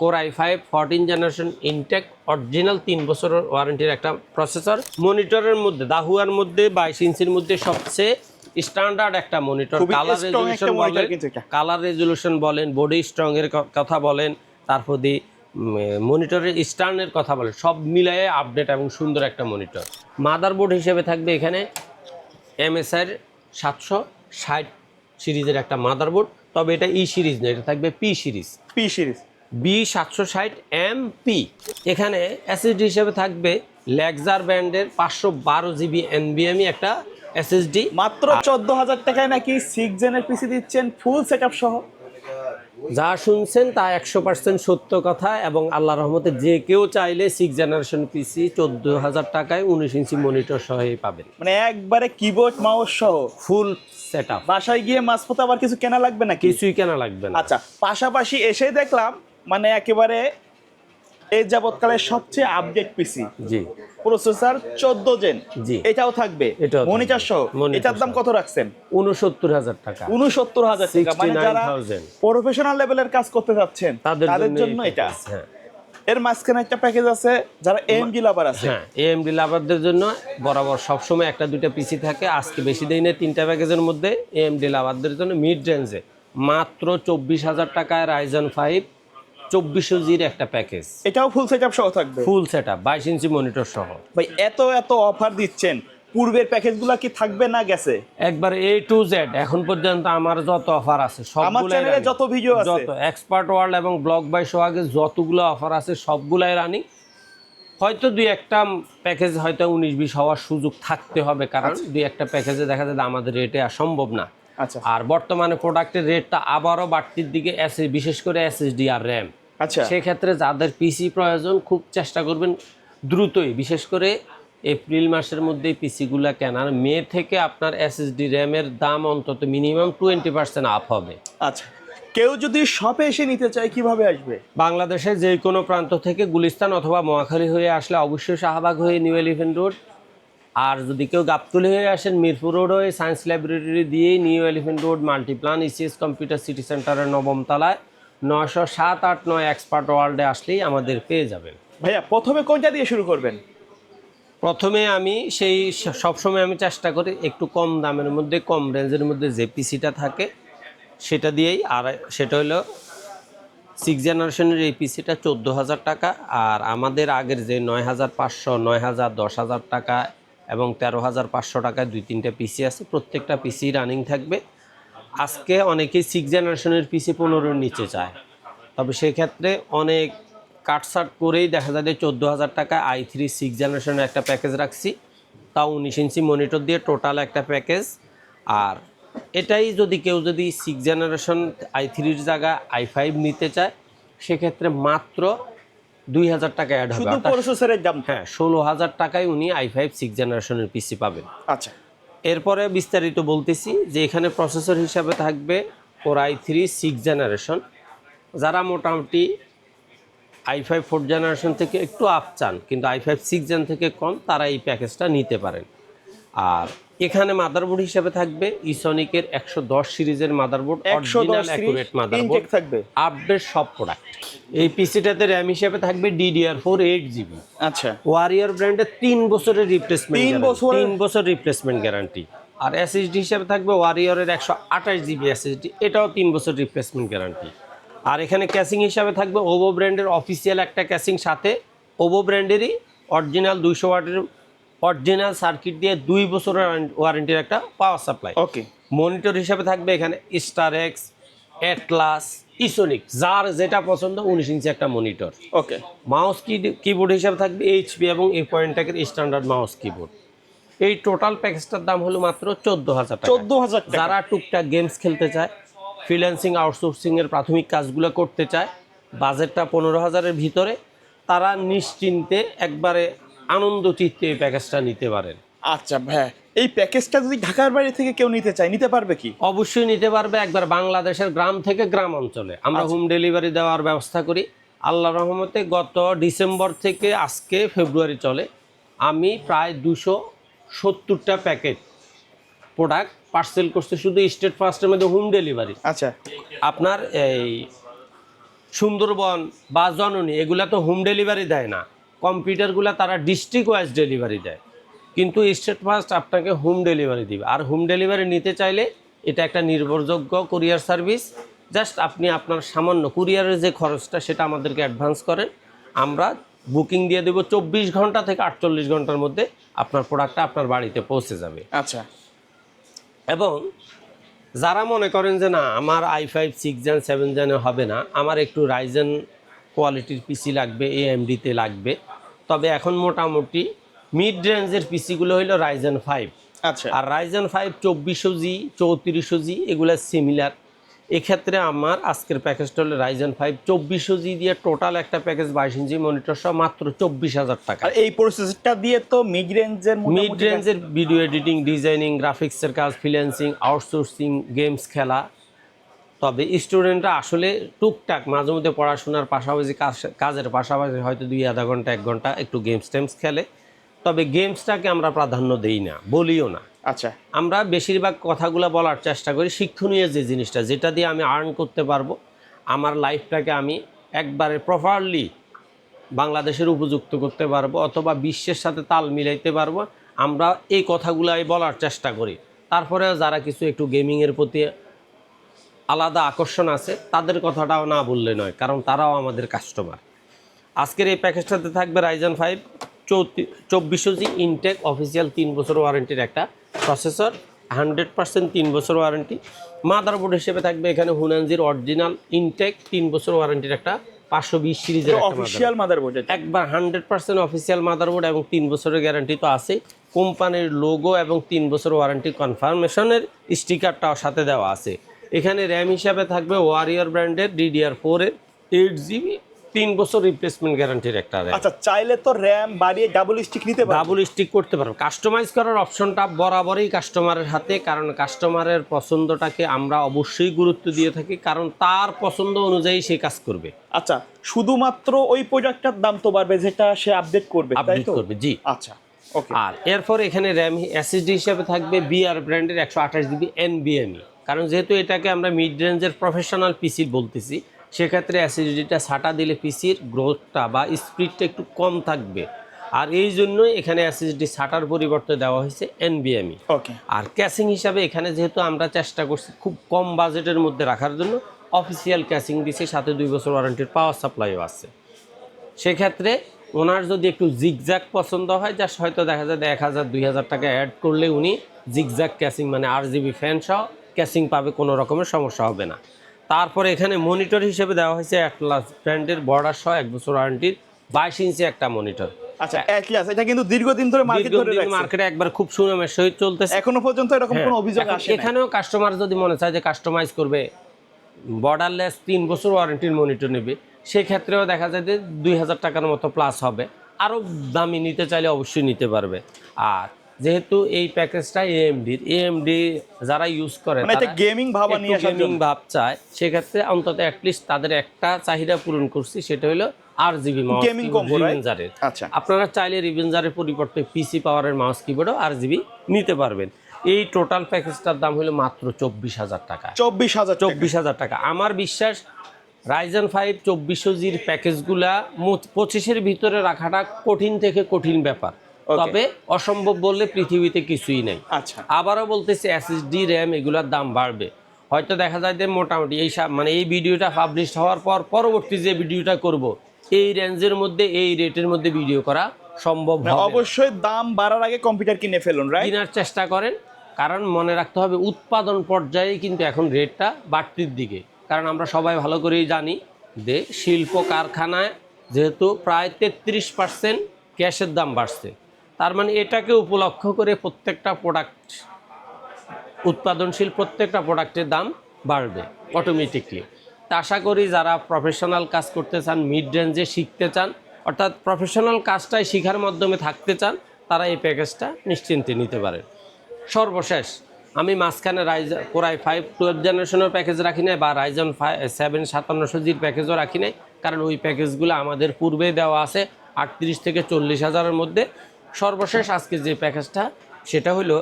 Core i5 14 generation intact original 3 বছরের ওয়ারেন্টির একটা processor. মনিটরের মধ্যে দাহুয়ার মধ্যে 22 ইঞ্চির মধ্যে সবচেয়ে স্ট্যান্ডার্ড একটা মনিটর। কালার রেজুলেশন বলেন, বডি স্ট্রং এর কথা বলেন, তারপর দিয়ে মনিটরের স্ট্যান্ডের কথা বলেন, সব মিলিয়ে আপডেট এবং সুন্দর একটা মনিটর। মাদারবোর্ড হিসেবে থাকবে এখানে MSI 760 সিরিজের একটা মাদারবোর্ড, তবে এটা ই সিরিজ না, এটা থাকবে পি সিরিজ। B760MP। এখানে এসএসডি হিসেবে থাকবে লেক্সার ব্র্যান্ডের 512 জিবি NVMe একটা এসএসডি। মাত্র 14,000 টাকায় নাকি 6 জেনের পিসি দিচ্ছেন ফুল সেটআপ সহ। যা শুনছেন তা 100% সত্য কথা, এবং আল্লাহর রহমতে যে কেউ চাইলে 6 জেনারেশন পিসি 14,000 টাকায় 19 ইঞ্চি মনিটর সহই পাবেন। মানে একবারে কিবোর্ড মাউস সহ ফুল সেটআপ। বাসায় গিয়ে মাঝপথে আবার কিছু কেনা লাগবে না? কিছুই কেনা লাগবে না। আচ্ছা, পাশাপাশি এসে দেখলাম মানে একেবারে এই যাবৎকালের সবচেয়ে আপডেট পিসি। জি। Processor 14 gen. জি। এটাও থাকবে মনিটর সহ। এটার দাম কত রাখছেন? 69,000 টাকা। 69,000 টাকা। মানে যারা 69,000 প্রফেশনাল লেভেলের কাজ করতে যাচ্ছেন তাদের জন্য এটা। হ্যাঁ। এর মাঝখানে একটা প্যাকেজ আছে যারা AMD লাভার আছে। হ্যাঁ, AMD লাভারদের জন্য বরাবর সবসময় একটা দুইটা পিসি থাকে। আজকে বেশি দেই না, 3টা প্যাকেজের মধ্যে AMD লাভারদের জন্য মিড রেঞ্জে মাত্র 24,000 টাকায় Ryzen 5 2400G'র একটা প্যাকেজ। এটাও ফুল সেটআপ সহ থাকবে। ফুল সেটআপ 22 ইঞ্চি মনিটর সহ। ভাই এত অফার দিচ্ছেন, পূর্বের প্যাকেজগুলো কি থাকবে না গেছে? একবার A to Z এখন পর্যন্ত আমার যত অফার আছে সবগুলো, আমার চ্যানেলে যত ভিডিও আছে, যত এক্সপার্ট ওয়ার্ল্ড এবং ব্লগ বাই সোহাগে যতগুলো অফার আছে সবগুলাই রানিং। হয়তো দুই একটা প্যাকেজ হয়তো 19-20 হওয়ার সুযোগ থাকতে হবে, কারণ দুই একটা প্যাকেজে দেখা যায় আমাদের রেটে আর সম্ভব না। আচ্ছা। আর বর্তমানে প্রোডাক্টের রেটটা আবারও বাড়তির দিকে আছে, বিশেষ করে SSD আর RAM। আচ্ছা। সেক্ষেত্রে যাদের পিসি প্রয়োজন খুব চেষ্টা করবেন দ্রুতই, বিশেষ করে এপ্রিল মাসের মধ্যেই পিসিগুলো কেনার। মে থেকে আপনার SSD RAM-এর দাম অন্তত মিনিমাম 20% আপ হবে। আচ্ছা, কেউ যদি শপে এসে নিতে চায় কিভাবে আসবে? বাংলাদেশের যে কোনো প্রান্ত থেকে গুলিস্তান অথবা মহাখালী হয়ে আসলে অবশ্যই শাহবাগ হয়ে নিউ এলিফ্যান্ট রোড, আর যদি কেউ গাবতলী হয়ে আসেন মিরপুর রোড হয়ে সায়েন্স ল্যাবরেটরি দিয়ে new elephant road Multiplan ECS computer city সেন্টারের 9ম তলায় 907-89 এক্সপার্ট ওয়ার্ল্ডে আসলেই আমাদের পেয়ে যাবেন। ভাইয়া প্রথমে কোনটা দিয়ে শুরু করবেন? প্রথমে আমি সবসময় আমি চেষ্টা করি একটু কম দামের মধ্যে, কম রেঞ্জের মধ্যে যে পিসিটা থাকে সেটা দিয়েই। আর সেটা হলো 6 জেনারেশনের এই পিসিটা 14,000 টাকা। আর আমাদের আগের যে 9,500, 9,000, 10,000 টাকা এবং 13,500 টাকায় 2-3টা পিসি আছে, প্রত্যেকটা পিসি রানিং থাকবে। আজকে অনেকেই 6 জেনারেশনের পিসি 15-র নিচে চায়, তবে সেক্ষেত্রে অনেক কাটসাট করেই দেখা যায় যে 14,000 টাকায় i3 6 জেনারেশনের একটা প্যাকেজ রাখছি, তাও 19 ইঞ্চি মনিটর দিয়ে টোটাল একটা প্যাকেজ। আর এটাই যদি কেউ 6 জেনারেশন i3-র জায়গায় i5 নিতে চায়, সেক্ষেত্রে মাত্র 2,000 টাকা অ্যাড হবে। শুধু প্রসেসরের দাম? হ্যাঁ, 16,000 টাকায় উনি i5 6 জেনারেশনের পিসি পাবেন। আচ্ছা, এরপরে বিস্তারিত বলতেছি যে এখানে প্রসেসর হিসাবে থাকবে Core i3 6 জেনারেশন। যারা মোটামুটি i5 4 জেনারেশন থেকে একটু আপ চান কিন্তু i5 6 জেন থেকে কম, তারা এই প্যাকেজটা নিতে পারেন। আর এখানে মাদারবোর্ড হিসেবে থাকবে ইসনিকের 110 সিরিজের মাদারবোর্ড, অরিজিনাল অ্যাকুরেট মাদারবোর্ড থাকবে, আপডেট সব প্রোডাক্ট। এই পিসিটাতে র্যাম হিসেবে থাকবে DDR4 8GB। আচ্ছা, ওয়ারিয়র ব্র্যান্ডের 3 বছরের রিপ্লেসমেন্ট, 3 বছর রিপ্লেসমেন্ট গ্যারান্টি। আর SSD হিসেবে থাকবে ওয়ারিয়রের 128GB SSD, এটাও 3 বছর রিপ্লেসমেন্ট গ্যারান্টি। আর এখানে ক্যাসিং হিসাবে থাকবে ওভো ব্র্যান্ডের অফিসিয়াল একটা ক্যাসিং, সাথে ওভো ব্র্যান্ডেরই অরিজিনাল 200 ওয়াটের অরিজিনাল সার্কিট দিয়ে 2 বছরের ওয়ারেন্টির একটা পাওয়ার সাপ্লাই। ওকে। মনিটর হিসাবে থাকবে এখানে StarX, অ্যাটলাস, ইসোনিক, যার যেটা পছন্দ 19 ইঞ্চি একটা মনিটর। ওকে। মাউস কিবোর্ড হিসাবে থাকবে HP এবং এই পয়েন্টের স্ট্যান্ডার্ড মাউস কিবোর্ড। এই টোটাল প্যাকেজটার দাম হলো মাত্র 14,000 টাকা। 14,000 টাকা। যারা টুকটাক গেমস খেলতে চায়, ফ্রিল্যান্সিং আউটসোর্সিংয়ের প্রাথমিক কাজগুলো করতে চায়, বাজেটটা 15,000-এর ভিতরে, তারা নিশ্চিন্তে একবারে আনন্দ চিত্তে এই প্যাকেজটা নিতে পারেন। আচ্ছা ভাই, এই প্যাকেজটা যদি ঢাকার বাইরে থেকে কেউ নিতে চায় নিতে পারবে কি? অবশ্যই নিতে পারবে। একবার বাংলাদেশের গ্রাম থেকে গ্রাম অঞ্চলে আমরা হোম ডেলিভারি দেওয়ার ব্যবস্থা করি। আল্লাহর রহমতে গত ডিসেম্বর থেকে আজকে ফেব্রুয়ারি চলে, আমি প্রায় 270টা প্যাকেট প্রোডাক্ট পার্সেল করছি শুধু স্টেট ফার্স্টের মধ্যে হোম ডেলিভারি। আচ্ছা, আপনার এই সুন্দরবন বা জননী এগুলা তো হোম ডেলিভারি দেয় না, কম্পিউটারগুলো তারা ডিস্ট্রিক্ট ওয়াইজ ডেলিভারি দেয়, কিন্তু স্টেট ফার্স্ট আপনাকে হোম ডেলিভারি দিবে। আর হোম ডেলিভারি নিতে চাইলে এটা একটা নির্ভরযোগ্য কুরিয়ার সার্ভিস। জাস্ট আপনি আপনার সামান্য কুরিয়ারের যে খরচটা সেটা আমাদেরকে অ্যাডভান্স করেন, আমরা বুকিং দিয়ে দেবো 24 ঘন্টা থেকে 48 ঘন্টার মধ্যে আপনার প্রোডাক্টটা আপনার বাড়িতে পৌঁছে যাবে। আচ্ছা। এবং যারা মনে করেন যে না আমার i5 6 জেন 7 জেনে হবে না, আমার একটু রাইজেন কোয়ালিটির পিসি লাগবে, AMD-তে লাগবে, তবে এখন মোটামুটি মিড রেঞ্জের পিসিগুলো হলো রাইজেন 5। আচ্ছা। আর রাইজেন 5 2400G 3400G এগুলো সিমিলার। এক্ষেত্রে আমার আজকের প্যাকেজটা হলো রাইজেন 5 2400G দিয়ে টোটাল একটা প্যাকেজ 22 ইঞ্চি মনিটর সহ মাত্র 24,000 টাকা। আর এই প্রসেসরটা দিয়ে তো মিড রেঞ্জের ভিডিও এডিটিং, ডিজাইনিং, গ্রাফিক্সের কাজ, ফ্রিল্যান্সিং, আউটসোর্সিং, গেমস খেলা। তবে স্টুডেন্টরা আসলে টুকটাক মাঝে মধ্যে পড়াশোনার পাশাপাশি কাজের পাশাপাশি হয়তো 2-2.5 ঘন্টা 1 ঘন্টা একটু টেমস খেলে, তবে গেমসটাকে আমরা প্রাধান্য দেই না, বলিও না। আচ্ছা। আমরা বেশিরভাগ কথাগুলো বলার চেষ্টা করি শিক্ষণীয় যে জিনিসটা, যেটা দিয়ে আমি আর্ন করতে পারবো, আমার লাইফটাকে আমি একবারে প্রপারলি বাংলাদেশের উপযুক্ত করতে পারবো অথবা বিশ্বের সাথে তাল মিলাইতে পারবো, আমরা এই কথাগুলাই বলার চেষ্টা করি। তারপরে যারা কিছু একটু গেমিংয়ের প্রতি আলাদা আকর্ষণ আছে তাদের কথাটাও না বললে নয়, কারণ তারাও আমাদের কাস্টমার। আজকের এই প্যাকেজটাতে থাকবে রাইজেন 5 2400G ইনটেক অফিসিয়াল 3 বছর ওয়ারেন্টির একটা প্রসেসর, 100% 3 বছর ওয়ারেন্টি। মাদারবোর্ড হিসেবে থাকবে এখানে হুনানজির অরিজিনাল ইনটেক 3 বছর ওয়ারেন্টির একটা 520 সিরিজের অফিশিয়াল মাদারবোর্ড, একবার 100% অফিসিয়াল মাদারবোর্ড এবং 3 বছরের গ্যারান্টি তো আছে। কোম্পানির লোগো এবং 3 বছর ওয়ারেন্টি কনফার্মেশনের স্টিকারটাও সাথে দেওয়া আছে। এখানে র্যাম হিসাবে থাকবে ওয়ারিয়র ব্র্যান্ডের DDR4 এর 8GB 3 বছর রিপ্লেসমেন্ট গ্যারান্টির একটা র্যাম। আচ্ছা, চাইলে তো র্যাম বাড়িয়ে ডাবল স্টিক নিতে পারবে? ডাবল স্টিক করতে পারবে। কাস্টমাইজ করার অপশনটা বরাবরই কাস্টমারের হাতে, কারণ কাস্টমারের পছন্দটাকে আমরা অবশ্যই গুরুত্ব দিয়ে থাকি, কারণ তার পছন্দ অনুযায়ী সে কাজ করবে। আচ্ছা, শুধুমাত্র ওই প্রোডাক্টটার দাম তো বাড়বে যেটা সে আপডেট করবে, তাই আপডেট তো? করবে, জি। আচ্ছা, ওকে। আর এরপর এখানে র্যাম SSD হিসেবে থাকবে BR ব্র্যান্ডের 128GB NVMe, কারণ যেহেতু এটাকে আমরা মিড রেঞ্জের প্রফেশনাল পিসি বলতেছি, সেক্ষেত্রে SSDটা সাটা দিলে পিসির গ্রোথটা বা স্পিডটা একটু কম থাকবে, আর এই জন্যই এখানে SSD সাটার পরিবর্তে দেওয়া হয়েছে NVMe। ওকে। আর ক্যাসিং হিসাবে এখানে যেহেতু আমরা চেষ্টা করছি খুব কম বাজেটের মধ্যে রাখার জন্য, অফিসিয়াল ক্যাসিং দিছে, সাথে 2 বছর ওয়ারেন্টির পাওয়ার সাপ্লাইও আছে। সেক্ষেত্রে ওনার যদি একটু জিগজ্যাগ পছন্দ হয়, জাস্ট হয়তো দেখা যায় 1,000-2,000 টাকা অ্যাড করলে উনি জিগজ্যাগ ক্যাসিং মানে RGB ফ্যান সহ ক্যাসিং পাবে, কোনো রকমের সমস্যা হবে না। তারপরে এখানে মনিটর হিসেবে দেওয়া হয়েছে অ্যাটলাস ব্র্যান্ডের বর্ডার সহ 1 বছর ওয়ারেন্টির 22 ইঞ্চি একটা মনিটর। আচ্ছা, অ্যাটলাস এটা কিন্তু দীর্ঘদিন ধরে মার্কেটে একবার খুব সুনামের সহিত চলতেছে, এখনো পর্যন্ত এরকম কোনো অভিযোগ আসে না। এখানেও কাস্টমার যদি মনে চায় যে কাস্টমাইজ করবে, বর্ডারলেস 3 বছর ওয়ারেন্টির মনিটর নেবে, সেক্ষেত্রেও দেখা যায় যে 2,000 টাকার মতো প্লাস হবে। আরও দামি নিতে চাইলে অবশ্যই নিতে পারবে। আর যেহেতু এই প্যাকেজটা AMD যারা ইউজ করে গেমিং ভাব চায়, সেক্ষেত্রে অন্তত অ্যাটলিস্ট তাদের একটা চাহিদা পূরণ করছি, সেটা হলো RGB মাউস রিভেঞ্জারের। আচ্ছা, আপনারা চাইলে রিভেঞ্জারের পরিবর্তে PC পাওয়ারের মাউস কিবোর্ডও RGB নিতে পারবেন। এই টোটাল প্যাকেজটার দাম হলো মাত্র 24,000 টাকা। 24,000 টাকা। আমার বিশ্বাস রাইজেন 5 2400Gর প্যাকেজগুলা 25-এর ভিতরে রাখাটা কঠিন থেকে কঠিন ব্যাপার, তবে অসম্ভব বললে পৃথিবীতে কিছুই নেই। আচ্ছা, আবারও বলতেছি SSD র্যাম এগুলোর দাম বাড়বে, হয়তো দেখা যায় যে মোটামুটি এই ভিডিওটা পাবলিশ হওয়ার পর পরবর্তী যে ভিডিওটা করব এই রেঞ্জের মধ্যে এই রেটের মধ্যে ভিডিও করা সম্ভব হবে। অবশ্যই দাম বাড়ার আগে কম্পিউটার কিনে ফেলুন, রাইট? কেনার চেষ্টা করেন, কারণ মনে রাখতে হবে উৎপাদন পর্যায়ে কিন্তু এখন রেটটা বাড়তির দিকে, কারণ আমরা সবাই ভালো করেই জানি যে শিল্প কারখানায় যেহেতু প্রায় 33% গ্যাসের দাম বাড়ছে, তার মানে এটাকে উপলক্ষ করে প্রত্যেকটা প্রোডাক্ট উৎপাদনশীল প্রত্যেকটা প্রোডাক্টের দাম বাড়বে অটোমেটিকলি। তা আশা করি যারা প্রফেশনাল কাজ করতে চান, মিড রেঞ্জে শিখতে চান, অর্থাৎ প্রফেশনাল কাজটাই শেখার মাধ্যমে থাকতে চান, তারা এই প্যাকেজটা নিশ্চিন্তে নিতে পারেন। সর্বশেষ আমি মাঝখানে কোরাই 5 12 জেনারেশনের প্যাকেজ রাখি নাই, বা রাইজন 7 5700Gর প্যাকেজও রাখি নাই, কারণ ওই প্যাকেজগুলো আমাদের পূর্বে দেওয়া আছে 38 থেকে 40 হাজারের মধ্যে। সর্বশেষ আজকে যে প্যাকেজটা সেটা হলো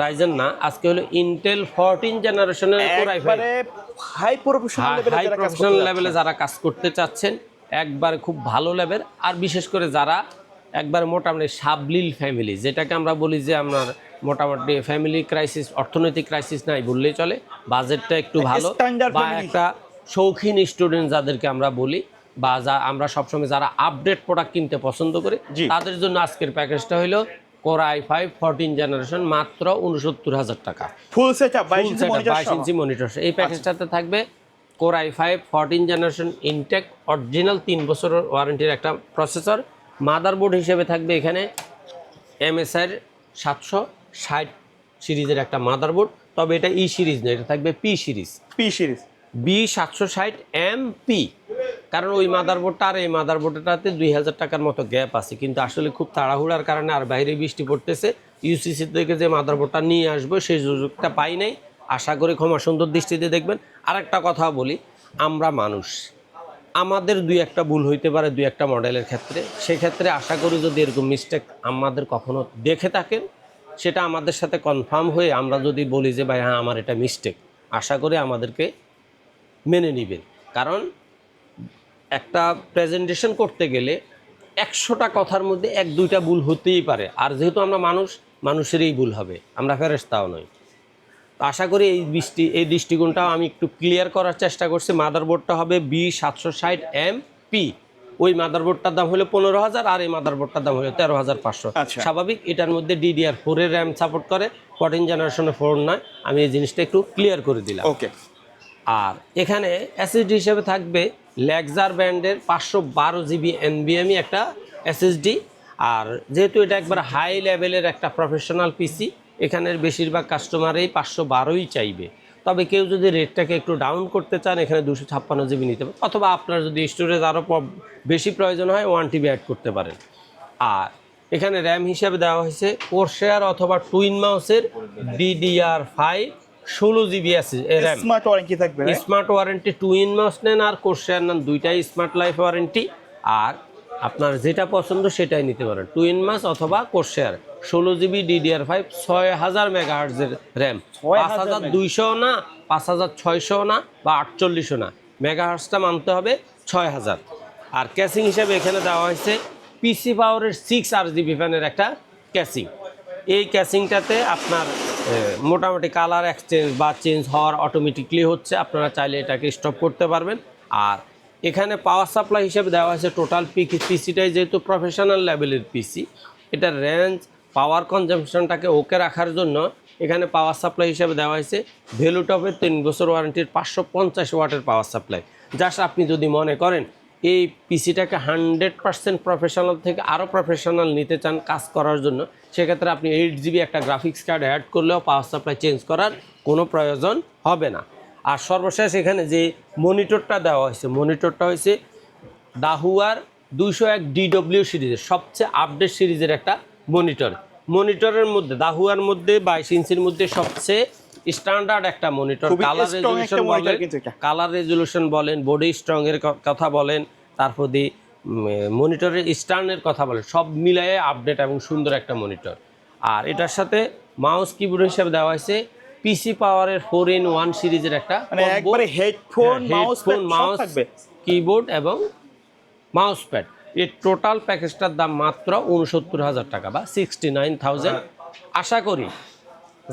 রাইজেন না, আজকে হলো ইন্টেল 14 জেনারেশনের কোর i5 একবারে হাই প্রফেশনাল হাই প্রফেশনাল লেভেলে যারা কাজ করতে চাচ্ছেন, একবার খুব ভালো লেভেল, আর বিশেষ করে যারা একবার মোটামুটি সাবলীল ফ্যামিলি, যেটাকে আমরা বলি যে আপনার মোটামুটি ফ্যামিলি ক্রাইসিস, অর্থনৈতিক ক্রাইসিস নাই বললেই চলে, বাজেটটা একটু ভালো, বা একটা শৌখিন স্টুডেন্ট যাদেরকে আমরা বলি, বা আমরা সবসময় যারা আপডেট প্রোডাক্ট কিনতে পছন্দ করি, তাদের জন্য আজকের প্যাকেজটা হলো কোর i5 14 জেনারেশন, মাত্র 69,000 টাকা, ফুল সেটআপ 22 ইঞ্চি মনিটর। এই প্যাকেজটাতে থাকবে core i5 14 generation intact original 3 বছরের ওয়ারেন্টির একটা প্রসেসর। মাদারবোর্ড হিসেবে থাকবে এখানে MSI 760 সিরিজের একটা মাদারবোর্ড, তবে এটা ই সিরিজ না, এটা থাকবে পি সিরিজ, B760MP, কারণ ওই মাদারবোর্ডটা আর এই মাদারবোর্ডটাতে 2000 টাকার মতো গ্যাপ আছে, কিন্তু আসলে খুব তাড়াহুড়ার কারণে আর বাইরে বৃষ্টি পড়তেছে, ইউসিসি থেকে যে মাদারবোর্ডটা নিয়ে আসবো সেই সুযোগটা পাই নাই। আশা করি ক্ষমা সুন্দর দৃষ্টিতে দেখবেন। আর একটা কথা বলি, আমরা মানুষ, আমাদের দুই একটা ভুল হইতে পারে দুই একটা মডেলের ক্ষেত্রে, সেক্ষেত্রে আশা করি যদি এরকম মিস্টেক আমাদের কখনো দেখে থাকেন, সেটা আমাদের সাথে কনফার্ম হয়ে আমরা যদি বলি যে ভাই হ্যাঁ আমার এটা মিস্টেক, আশা করি আমাদেরকে মেনে নেবেন। কারণ একটা প্রেজেন্টেশন করতে গেলে 100টা কথার মধ্যে 1-2টা ভুল হতেই পারে, আর যেহেতু আমরা মানুষ, মানুষেরই ভুল হবে, আমরা ফেরেশতাও নই। আশা করি এই দৃষ্টিকোণটাও আমি একটু ক্লিয়ার করার চেষ্টা করছি। মাদারবোর্ডটা হবে B760MP, ওই মাদারবোর্ডটার দাম হলো 15,000, আর এই মাদারবোর্ডটার দাম হলো 13,500। স্বাভাবিক, এটার মধ্যে DDR4 এর র্যাম সাপোর্ট করে, 14 জেনারেশনের 4 নয়। আমি এই জিনিসটা একটু ক্লিয়ার করে দিলাম। ওকে। আর এখানে এসএসডি হিসেবে থাকবে লেক্সার ব্র্যান্ডের 512 GB NVMe একটা এসএসডি। আর যেহেতু এটা একবার হাই লেভেলের একটা প্রফেশনাল পিসি, এখানের বেশিরভাগ কাস্টমারই 512ই চাইবে। তবে কেউ যদি রেটটাকে একটু ডাউন করতে চান, এখানে 256 GB নিতে পারেন, অথবা আপনার যদি স্টোরেজ আরও বেশি প্রয়োজন হয় 1 TB অ্যাড করতে পারেন। আর এখানে র্যাম হিসাবে দেওয়া হয়েছে কোরশেয়ার অথবা টুইন মাউসের DDR5 16 GB RAM. Smart warranty থাকবে, স্মার্ট ওয়ারেন্টি, টুইন মাউস নেন আর কোরশেয়ার নেন, দুইটাই স্মার্ট লাইফ ওয়ারেন্টি। আর আপনার যেটা পছন্দ সেটাই নিতে পারেন, টুইন মাউস অথবা কোরশেয়ার। 16 GB DDR5, 6000 মেগাহার্টজের র্যাম, 5200 না, 5600 না, বা 4800 না, মেগাহার্টজটা মানতে হবে 6000। আর ক্যাসিং হিসেবে এখানে দেওয়া হয়েছে পিসি পাওয়ারের 6 RGB ফ্যানের একটা ক্যাসিং। এই ক্যাসিংটাতে আপনার মোটামুটি কালার এক্সচেঞ্জ বা চেঞ্জ হওয়ার অটোমেটিকলি হচ্ছে, আপনারা চাইলে এটাকে স্টপ করতে পারবেন। আর এখানে পাওয়ার সাপ্লাই হিসেবে দেওয়া হয়েছে টোটাল পিসিটাই যেহেতু প্রফেশনাল লেভেলের পিসি, এটার রেঞ্জ পাওয়ার কনজাম্পশনটাকে ওকে রাখার জন্য এখানে পাওয়ার সাপ্লাই হিসেবে দেওয়া হয়েছে ভ্যালুটপের 3 বছর ওয়ারেন্টির 550 ওয়াটের পাওয়ার সাপ্লাই। জাস্ট আপনি যদি মনে করেন এই পিসিটাকে 100% প্রফেশনাল থেকে আরও প্রফেশনাল নিতে চান কাজ করার জন্য, সেক্ষেত্রে আপনি 8 GB একটা গ্রাফিক্স কার্ড অ্যাড করলেও পাওয়ার সাপ্লাই চেঞ্জ করার কোনো প্রয়োজন হবে না। আর সর্বশেষ এখানে যে মনিটরটা দেওয়া হয়েছে, মনিটরটা হয়েছে দাহুয়ার 201 DW সিরিজের সবচেয়ে আপডেট সিরিজের একটা মনিটর। মনিটরের মধ্যে দাহুয়ার মধ্যে 22 ইঞ্চির মধ্যে সবচেয়ে স্ট্যান্ডার্ড একটা মনিটর। কালার রেজলিউশন বলেন, বডি স্ট্রং এর কথা বলেন, তারপর দিয়ে মনিটরের স্ট্যান্ডের কথা বলেন, সব মিলিয়ে আপডেট এবং সুন্দর একটা মনিটর। আর এটার সাথে মাউস কিবোর্ড হিসেবে দেওয়া হয়েছে পিসি পাওয়ারের 4-in-1 সিরিজের একটা হেডফোন, মাউস, কিবোর্ড এবং মাউস প্যাড। এই টোটাল প্যাকেজটার দাম মাত্র 69,000 টাকা বা 69,000। আশা করি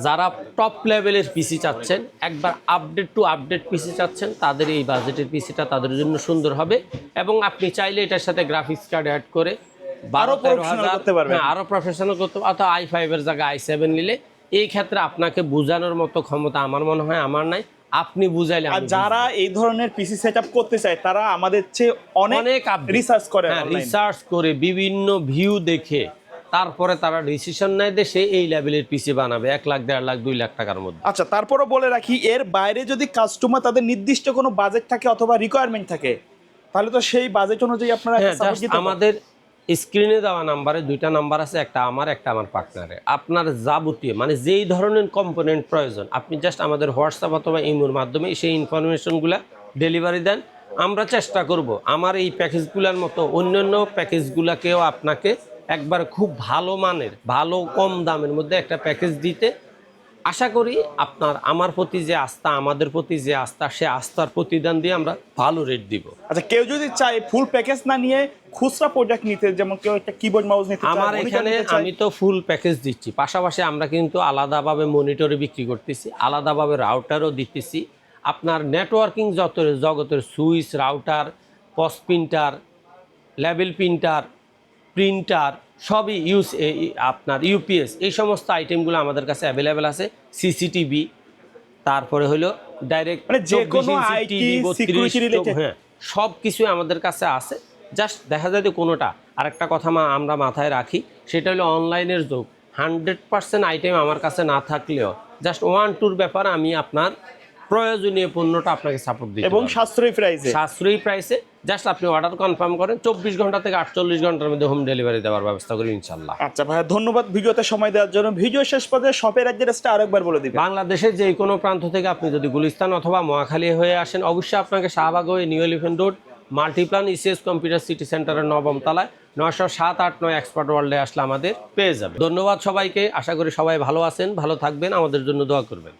যারা টপ লেভেলের পিসি চাচ্ছেন, একবার আপডেট টু আপডেট পিসি চাচ্ছেন, তাদের এই বাজেটের পিসিটা তাদের জন্য সুন্দর হবে। এবং আপনি চাইলে এটার সাথে গ্রাফিক্স কার্ড অ্যাড করে আরও প্রফেশনাল করতে পারবেন, অথবা i5 এর জায়গায় i7 নিলে, এই ক্ষেত্রে আপনাকে বোঝানোর মতো ক্ষমতা আমার মনে হয় আমার নাই, আপনি বুঝাইলে। আর যারা এই ধরনের পিসি সেটআপ করতে চায় তারা আমাদের চেয়ে অনেক রিসার্চ করে বিভিন্ন ভিউ দেখে তারপরে তারা ডিসিশন নেয় যে সে এই লেভেলের পিসি বানাবে 1 লাখ, 1.5 লাখ, 2 লাখ টাকার মধ্যে। আচ্ছা, তারপরও বলে রাখি, এর বাইরে যদি কাস্টমার তাদের নির্দিষ্ট কোনো বাজেট থাকে অথবা রিকোয়ারমেন্ট থাকে, তাহলে তো সেই বাজেট অনুযায়ী আপনারা আমাদের স্ক্রিনে দেওয়া নাম্বারে 2টা নাম্বার আছে, একটা আমার পার্টনারের। আপনার যাবতীয় মানে যেই ধরনের কম্পোনেন্ট প্রয়োজন, আপনি জাস্ট আমাদের হোয়াটসঅ্যাপ অথবা ইমোর মাধ্যমে সেই ইনফরমেশনগুলো ডেলিভারি দেন। আমরা চেষ্টা করব আমার এই প্যাকেজগুলোর মতো অন্যান্য প্যাকেজগুলোকেও আপনাকে একবার খুব ভালো মানের, ভালো কম দামের মধ্যে একটা প্যাকেজ দিতে। আশা করি আপনার আমার প্রতি যে আস্থা, আমাদের প্রতি যে আস্থা, সে আস্থার প্রতিদান দিয়ে আমরা ভালো রেট দিব। আচ্ছা, কেউ যদি চায় ফুল প্যাকেজ না নিয়ে খুচরা প্রোডাক্ট নিতে, যেমন কেউ একটা কিবোর্ড মাউস নিতে চায়, আমার monitor এখানে নিতে চায়, আমি তো ফুল প্যাকেজ দিচ্ছি, পাশাপাশি আমরা কিন্তু আলাদাভাবে মনিটরে বিক্রি করতেছি, আলাদাভাবে রাউটারও দিতেছি। আপনার নেটওয়ার্কিং যত জগতের সুইচ, রাউটার, পস প্রিন্টার, লেবেল প্রিন্টার, প্রিন্টার সবই আপনার ইউপিএস, এই সমস্ত আইটেমগুলো আমাদের কাছে অ্যাভেলেবেল আছে। সিসিটিভি, তারপরে হলো ডাইরেক্ট মানে যে কোনো IT, security related? হ্যাঁ, সব কিছুই আমাদের কাছে আছে। জাস্ট দেখা যায় যে কোনোটা, আরেকটা কথা আমরা মাথায় রাখি, সেটা হলো অনলাইনের যুগ। 100% আইটেম আমার কাছে না থাকলেও জাস্ট 1-2 ব্যাপার আমি আপনার প্রয়োজনীয় পণ্যটা আপনাকে সাপোর্ট দিই এবং সাশ্রয়ী প্রাইসে। সাশ্রয়ী প্রাইসে। জাস্ট আপনি অর্ডার কনফার্ম করেন, 24 ঘন্টা থেকে 48 ঘন্টার মধ্যে হোম ডেলিভারি দেওয়ার ব্যবস্থা করি ইনশাল্লাহ। আচ্ছা ভাইয়া, ধন্যবাদ ভিডিওতে সময় দেওয়ার জন্য। ভিডিও শেষ পর্যায়ে শপের অ্যাড্রেসটা আরেকবার বলে দিবেন। বাংলাদেশের যে কোনো প্রান্ত থেকে আপনি যদি গুলিস্তান অথবা মহাখালী হয়ে আসেন, অবশ্যই আপনাকে শাহবাগ হয়ে new elephant road Multiplan ECS computer city সেন্টারের 9ম তলায় 907-8-9 এক্সপার্ট ওয়ার্ল্ডে আসলে আমাদের পেয়ে যাবে। ধন্যবাদ সবাইকে, আশা করি সবাই ভালো আছেন, ভালো থাকবেন, আমাদের জন্য দোয়া করবেন।